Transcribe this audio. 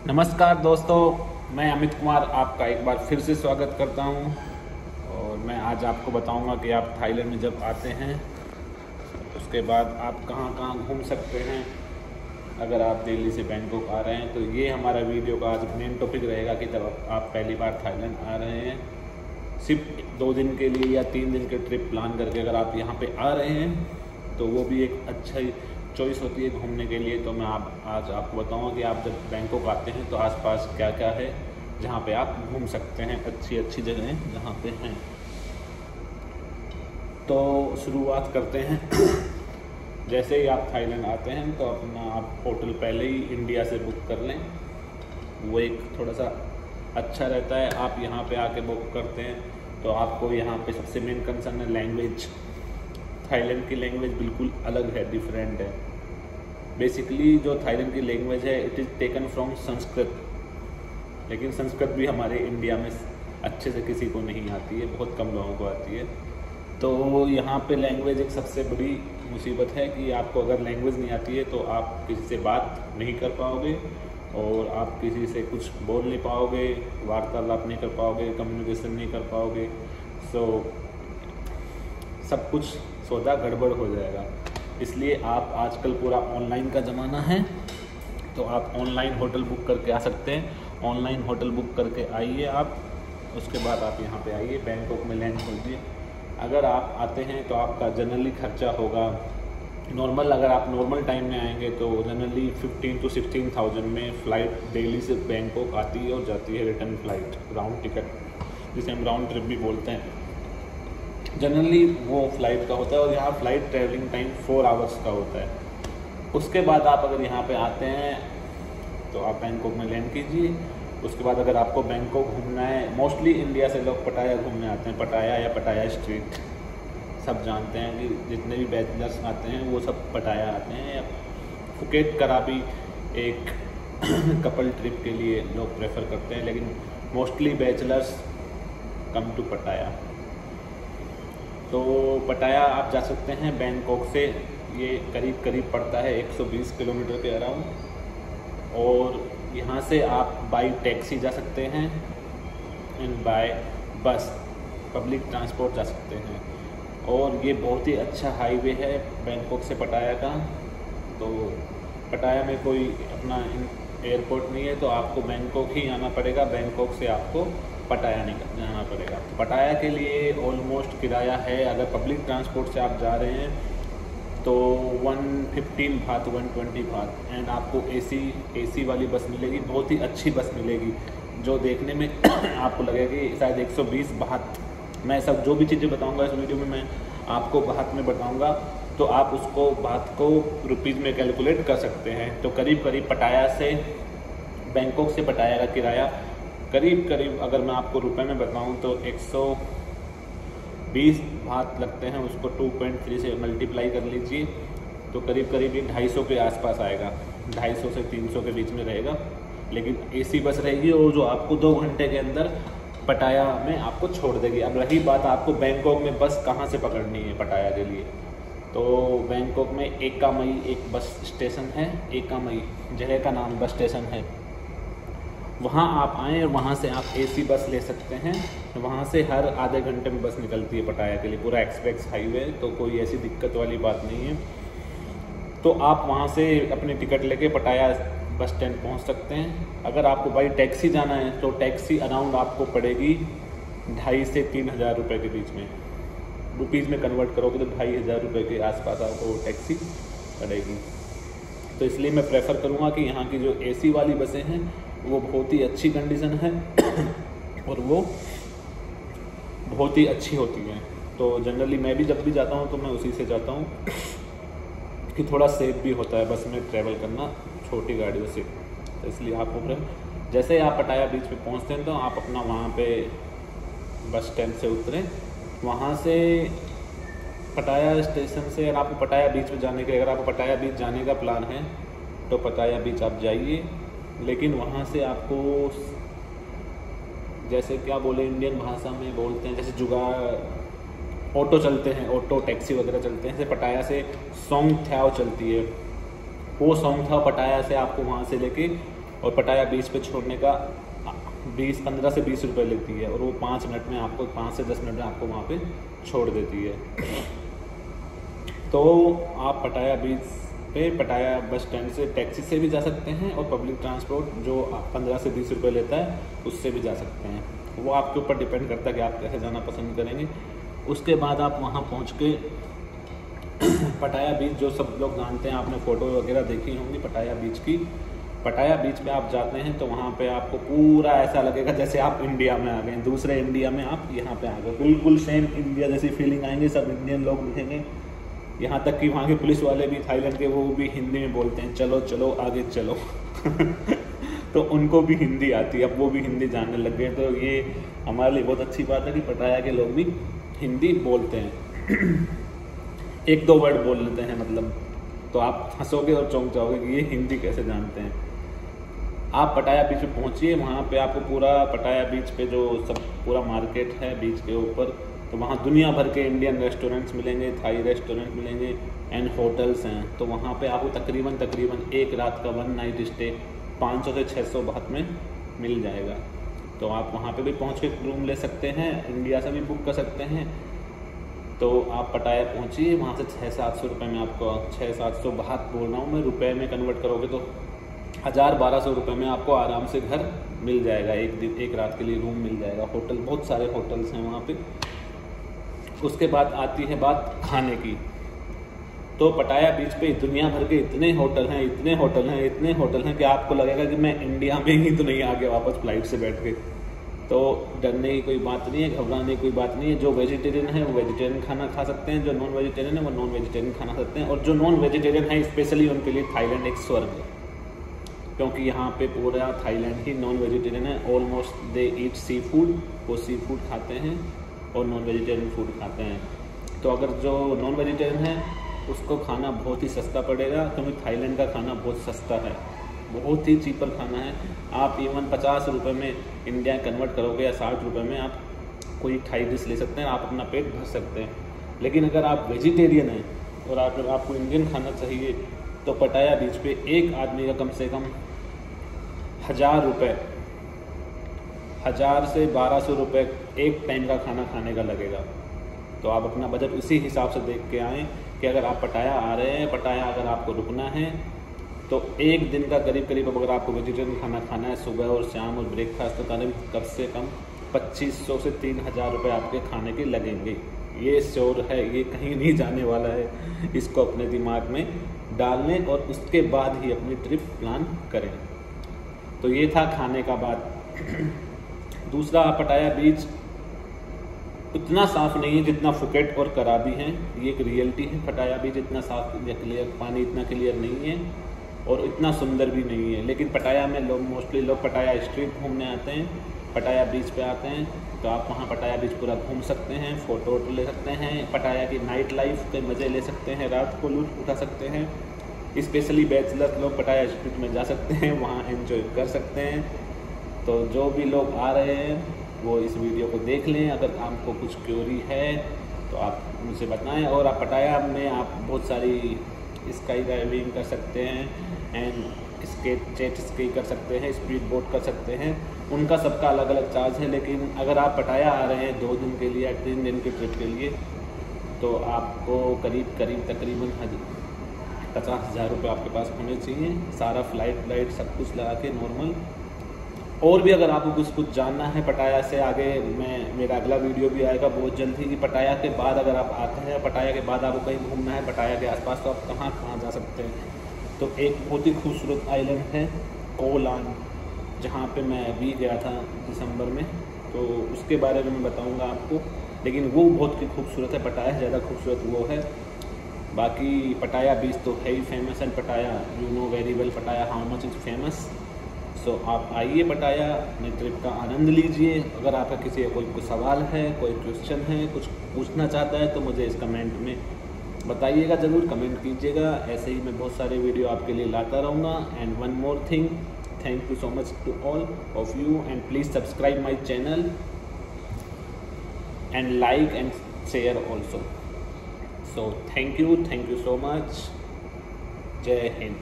नमस्कार दोस्तों, मैं अमित कुमार आपका एक बार फिर से स्वागत करता हूं। और मैं आज आपको बताऊंगा कि आप थाईलैंड में जब आते हैं उसके बाद आप कहां कहां घूम सकते हैं। अगर आप दिल्ली से बैंकॉक आ रहे हैं तो ये हमारा वीडियो का आज मेन टॉपिक रहेगा कि जब आप पहली बार थाईलैंड आ रहे हैं, सिर्फ 2 दिन के लिए या 3 दिन के ट्रिप प्लान करके अगर आप यहाँ पे आ रहे हैं तो वो भी एक अच्छा चॉइस होती है घूमने के लिए। तो मैं आज आपको बताऊंगा कि आप जब बैंकॉक आते हैं तो आसपास क्या क्या है जहाँ पे आप घूम सकते हैं, अच्छी अच्छी जगहें जहाँ पे हैं। तो शुरुआत करते हैं। जैसे ही आप थाईलैंड आते हैं तो अपना आप होटल पहले ही इंडिया से बुक कर लें, वो एक थोड़ा सा अच्छा रहता है। आप यहाँ पे आके बुक करते हैं तो आपको यहाँ पे सबसे मेन कंसर्न है लैंग्वेज। थाईलैंड की लैंग्वेज बिल्कुल अलग है, डिफरेंट है। बेसिकली जो थाईलैंड की लैंग्वेज है it is taken from Sanskrit, लेकिन संस्कृत भी हमारे इंडिया में अच्छे से किसी को नहीं आती है, बहुत कम लोगों को आती है। तो यहाँ पे लैंग्वेज एक सबसे बड़ी मुसीबत है कि आपको अगर लैंग्वेज नहीं आती है तो आप किसी से बात नहीं कर पाओगे और आप किसी से कुछ बोल नहीं पाओगे, वार्तालाप नहीं कर पाओगे, कम्युनिकेशन नहीं कर पाओगे। सब कुछ सौदा गड़बड़ हो जाएगा। इसलिए आप आजकल पूरा ऑनलाइन का ज़माना है तो आप ऑनलाइन होटल बुक करके आ सकते हैं। ऑनलाइन होटल बुक करके आइए आप, उसके बाद आप यहाँ पे आइए, बैंकॉक में लैंड कीजिए। अगर आप आते हैं तो आपका जनरली खर्चा होगा नॉर्मल, अगर आप नॉर्मल टाइम में आएंगे तो जनरली 15 to 16,000 में फ़्लाइट दिल्ली से बैंकॉक आती है और जाती है, रिटर्न फ़्लाइट, राउंड टिकट जिसे हम राउंड ट्रिप भी बोलते हैं। जनरली वो फ़्लाइट का होता है और यहाँ फ़्लाइट ट्रैवलिंग टाइम 4 आवर्स का होता है। उसके बाद आप अगर यहाँ पे आते हैं तो आप बैंकॉक में लैंड कीजिए। उसके बाद अगर आपको बैंकॉक घूमना है, मोस्टली इंडिया से लोग पटाया घूमने आते हैं, पटाया या पटाया स्ट्रीट, सब जानते हैं कि जितने भी बैचलर्स आते हैं वो सब पटाया आते हैं। या फुकेट कराबी एक कपल ट्रिप के लिए लोग प्रेफर करते हैं, लेकिन मोस्टली बैचलर्स कम टू पटाया। तो पटाया आप जा सकते हैं बैंकॉक से, ये करीब करीब पड़ता है 120 किलोमीटर के अराउंड। और यहाँ से आप बाई टैक्सी जा सकते हैं एंड बाय बस, पब्लिक ट्रांसपोर्ट जा सकते हैं। और ये बहुत ही अच्छा हाईवे है बैंकॉक से पटाया का। तो पटाया में कोई अपना एयरपोर्ट नहीं है तो आपको बैंकॉक ही आना पड़ेगा, बैंकॉक से आपको पटाया नहीं जाना पड़ेगा। तो पटाया के लिए ऑलमोस्ट किराया है, अगर पब्लिक ट्रांसपोर्ट से आप जा रहे हैं तो 115 बात, 120 बात। एंड आपको एसी वाली बस मिलेगी, बहुत ही अच्छी बस मिलेगी जो देखने में आपको लगेगी शायद 120 बात। मैं सब जो भी चीज़ें बताऊंगा इस वीडियो में मैं आपको बात में बताऊंगा, तो आप उसको बात को रुपीज़ में कैलकुलेट कर सकते हैं। तो करीब करीब पटाया से बैंकॉक से पटाया का किराया करीब करीब, अगर मैं आपको रुपए में बताऊं तो 120 बात लगते हैं। उसको 2.3 से मल्टीप्लाई कर लीजिए तो करीब करीब ये 250 के आसपास आएगा, 250 से 300 के बीच में रहेगा। लेकिन एसी बस रहेगी और जो आपको 2 घंटे के अंदर पटाया में आपको छोड़ देगी। अब रही बात आपको बैंकॉक में बस कहाँ से पकड़नी है पटाया के लिए, तो बैंकॉक में एका मई एक बस स्टेशन है। एका मई जगह का नाम बस स्टेशन है, वहाँ आप आएँ और वहाँ से आप एसी बस ले सकते हैं। वहाँ से हर आधे घंटे में बस निकलती है पटाया के लिए, पूरा एक्सप्रेस हाईवे, तो कोई ऐसी दिक्कत वाली बात नहीं है। तो आप वहाँ से अपनी टिकट लेके पटाया बस स्टैंड पहुँच सकते हैं। अगर आपको बाई टैक्सी जाना है तो टैक्सी अराउंड आपको पड़ेगी 2,500 से 3,000 रुपये के बीच में। रुपीज़ में कन्वर्ट करोगे तो 2,500 रुपये के आसपास आपको टैक्सी पड़ेगी। तो इसलिए मैं प्रेफर करूँगा कि यहाँ की जो एसी वाली बसें हैं वो बहुत ही अच्छी कंडीशन है और वो बहुत ही अच्छी होती हैं। तो जनरली मैं भी जब भी जाता हूँ तो मैं उसी से जाता हूँ कि थोड़ा सेफ भी होता है बस में ट्रैवल करना छोटी गाड़ियों से। तो इसलिए आपको जैसे आप पटाया बीच पे पहुँचते हैं तो आप अपना वहाँ पे बस स्टैंड से उतरें, वहाँ से पटाया स्टेशन से अगर आपको पटाया बीच पे जाने के, अगर आपको पटाया बीच जाने का प्लान है तो पटाया बीच आप जाइए। लेकिन वहाँ से आपको जैसे क्या बोले इंडियन भाषा में बोलते हैं, जैसे जुगाड़ ऑटो चलते हैं, ऑटो टैक्सी वगैरह चलते हैं। जैसे पटाया से सोंग थ्याओ चलती है, वो सोंग थ्याओ पटाया से आपको वहाँ से लेके और पटाया बीच पे छोड़ने का 15 से 20 रुपये लेती है, और वो 5 मिनट में आपको 5 से 10 मिनट में आपको वहाँ पे छोड़ देती है। तो आप पटाया बीच पे पटाया बस स्टैंड से टैक्सी से भी जा सकते हैं, और पब्लिक ट्रांसपोर्ट जो 15 से 20 रुपये लेता है उससे भी जा सकते हैं। वो आपके ऊपर डिपेंड करता है कि आप कैसे जाना पसंद करेंगे। उसके बाद आप वहाँ पहुँच के पटाया बीच जो सब लोग जानते हैं, आपने फ़ोटो वगैरह देखी होंगी पटाया बीच की। पटाया बीच पे आप जाते हैं तो वहाँ पे आपको पूरा ऐसा लगेगा जैसे आप इंडिया में आ गए, दूसरे इंडिया में आप यहाँ पे आ गए। बिल्कुल सेम इंडिया जैसी फीलिंग आएंगे, सब इंडियन लोग दिखेंगे। यहाँ तक कि वहाँ के पुलिस वाले भी थाईलैंड के, वो भी हिंदी में बोलते हैं, चलो चलो आगे चलो। तो उनको भी हिंदी आती है, अब वो भी हिंदी जानने लग गए। तो ये हमारे लिए बहुत अच्छी बात है कि पटाया के लोग भी हिंदी बोलते हैं। 1-2 वर्ड बोल लेते हैं मतलब, तो आप हंसोगे और चौंक जाओगे कि ये हिंदी कैसे जानते हैं। आप पटाया बीच पे पहुँचिए, वहाँ पे आपको पूरा पटाया बीच पे जो सब पूरा मार्केट है बीच के ऊपर, तो वहाँ दुनिया भर के इंडियन रेस्टोरेंट्स मिलेंगे, थाई रेस्टोरेंट मिलेंगे एंड होटल्स हैं। तो वहाँ पे आपको तकरीबन एक रात का 1 नाइट स्टे 500 से 600 बात में मिल जाएगा। तो आप वहाँ पे भी पहुँच के रूम ले सकते हैं, इंडिया से भी बुक कर सकते हैं। तो आप पटाया पहुँचिए, वहाँ से 600-700 रुपये में आपको 600-700 बात बोल रहा हूँ मैं, रुपये में कन्वर्ट करोगे तो 1000-1200 रुपये में आपको आराम से घर मिल जाएगा। एक रात के लिए रूम मिल जाएगा। होटल बहुत सारे होटल्स हैं वहाँ पे। उसके बाद आती है बात खाने की। तो पटाया बीच पे दुनिया भर के इतने होटल हैं कि आपको लगेगा कि मैं इंडिया में ही तो नहीं आ गया वापस फ्लाइट से बैठ के। तो डरने की कोई बात नहीं है, घबराने की कोई बात नहीं है। जो वेजिटेरियन है वो वेजिटेरियन खाना खा सकते हैं, जो नॉन वेजिटेरियन है वो नॉन वेजिटेरियन खाना सकते हैं। और जो नॉन वेजिटेरियन है स्पेशली उनके लिए थाईलैंड एक स्वर्ग है, क्योंकि यहाँ पे पूरा थाईलैंड ही नॉन वेजिटेरियन है। Almost they eat sea food, वो सी फूड खाते हैं और नॉन वेजिटेरियन फूड खाते हैं। तो अगर जो नॉन वेजिटेरियन है उसको खाना बहुत ही सस्ता पड़ेगा, क्योंकि थाईलैंड का खाना बहुत सस्ता है, बहुत ही चीपर खाना है। आप इवन 50 रुपये में इंडिया कन्वर्ट करोगे या 60 रुपये में आप कोई थाई डिश ले सकते हैं, आप अपना पेट भर सकते हैं। लेकिन अगर आप वेजिटेरियन हैं और अगर आपको इंडियन खाना चाहिए तो पटाया बीच पे एक आदमी का कम से कम 1000 रुपये, 1000 से 1200 रुपये एक टाइम का खाना खाने का लगेगा। तो आप अपना बजट उसी हिसाब से देख के आएँ कि अगर आप पटाया आ रहे हैं, पटाया अगर आपको रुकना है तो एक दिन का करीब अगर आपको वेजिटेरियन खाना खाना है सुबह और शाम और ब्रेकफास्ट, तो करीब कम से कम 2500 से 3000 रुपये आपके खाने के लगेंगे। ये श्योर है, ये कहीं नहीं जाने वाला है। इसको अपने दिमाग में डाल लें और उसके बाद ही अपनी ट्रिप प्लान करें। तो ये था खाने का बात। दूसरा, पटाया बीच उतना साफ़ नहीं है जितना फुकेट और कराबी हैं, ये एक रियलिटी है। पटाया बीच इतना साफ या क्लियर, पानी इतना क्लियर नहीं है और इतना सुंदर भी नहीं है। लेकिन पटाया में मोस्टली लोग पटाया स्ट्रीट घूमने आते हैं, पटाया बीच पे आते हैं। तो आप वहाँ पटाया बीच पूरा घूम सकते हैं, फ़ोटो ले सकते हैं, पटाया की नाइट लाइफ के मज़े ले सकते हैं, रात को लूट उठा सकते हैं। स्पेशली बैचलर लोग पटाया स्ट्रीट में जा सकते हैं, वहाँ एंजॉय कर सकते हैं। तो जो भी लोग आ रहे हैं वो इस वीडियो को देख लें। अगर आपको कुछ क्वेरी है तो आप मुझे बताएं। और आप पटाया में आप बहुत सारी स्काई डाइविंग कर सकते हैं एंड जेट स्की कर सकते हैं, स्पीड बोट कर सकते हैं। उनका सबका अलग अलग चार्ज है। लेकिन अगर आप पटाया आ रहे हैं 2 दिन के लिए या 3 दिन की ट्रिप के लिए, तो आपको करीब तकरीबन 50,000 रुपये आपके पास होने चाहिए, सारा फ्लाइट सब कुछ लगा के नॉर्मल। और भी अगर आपको कुछ जानना है पटाया से आगे, मेरा अगला वीडियो भी आएगा बहुत जल्द ही कि पटाया के बाद अगर आप आते हैं, पटाया के बाद आपको कहीं घूमना है पटाया के आसपास, तो आप कहाँ जा सकते हैं। तो एक बहुत ही खूबसूरत आइलैंड है कोह लान, जहाँ पे मैं अभी गया था दिसंबर में, तो उसके बारे में मैं बताऊँगा आपको। लेकिन वो बहुत ही खूबसूरत है, पटाया ज़्यादा खूबसूरत वो है। बाकी पटाया बीच तो है ही फेमस, एंड पटाया यू नो वेरी वेल पटाया हाउ मच इज़ फेमस। सो आप आइए पटाया, अपने ट्रिप का आनंद लीजिए। अगर आपका किसी का कोई सवाल है, कोई क्वेश्चन है, कुछ पूछना चाहता है, तो मुझे इस कमेंट में बताइएगा, ज़रूर कमेंट कीजिएगा। ऐसे ही मैं बहुत सारे वीडियो आपके लिए लाता रहूँगा। And one more thing, thank you so much to all of you and please subscribe my channel and like and share also. So thank you so much. जय हिंद।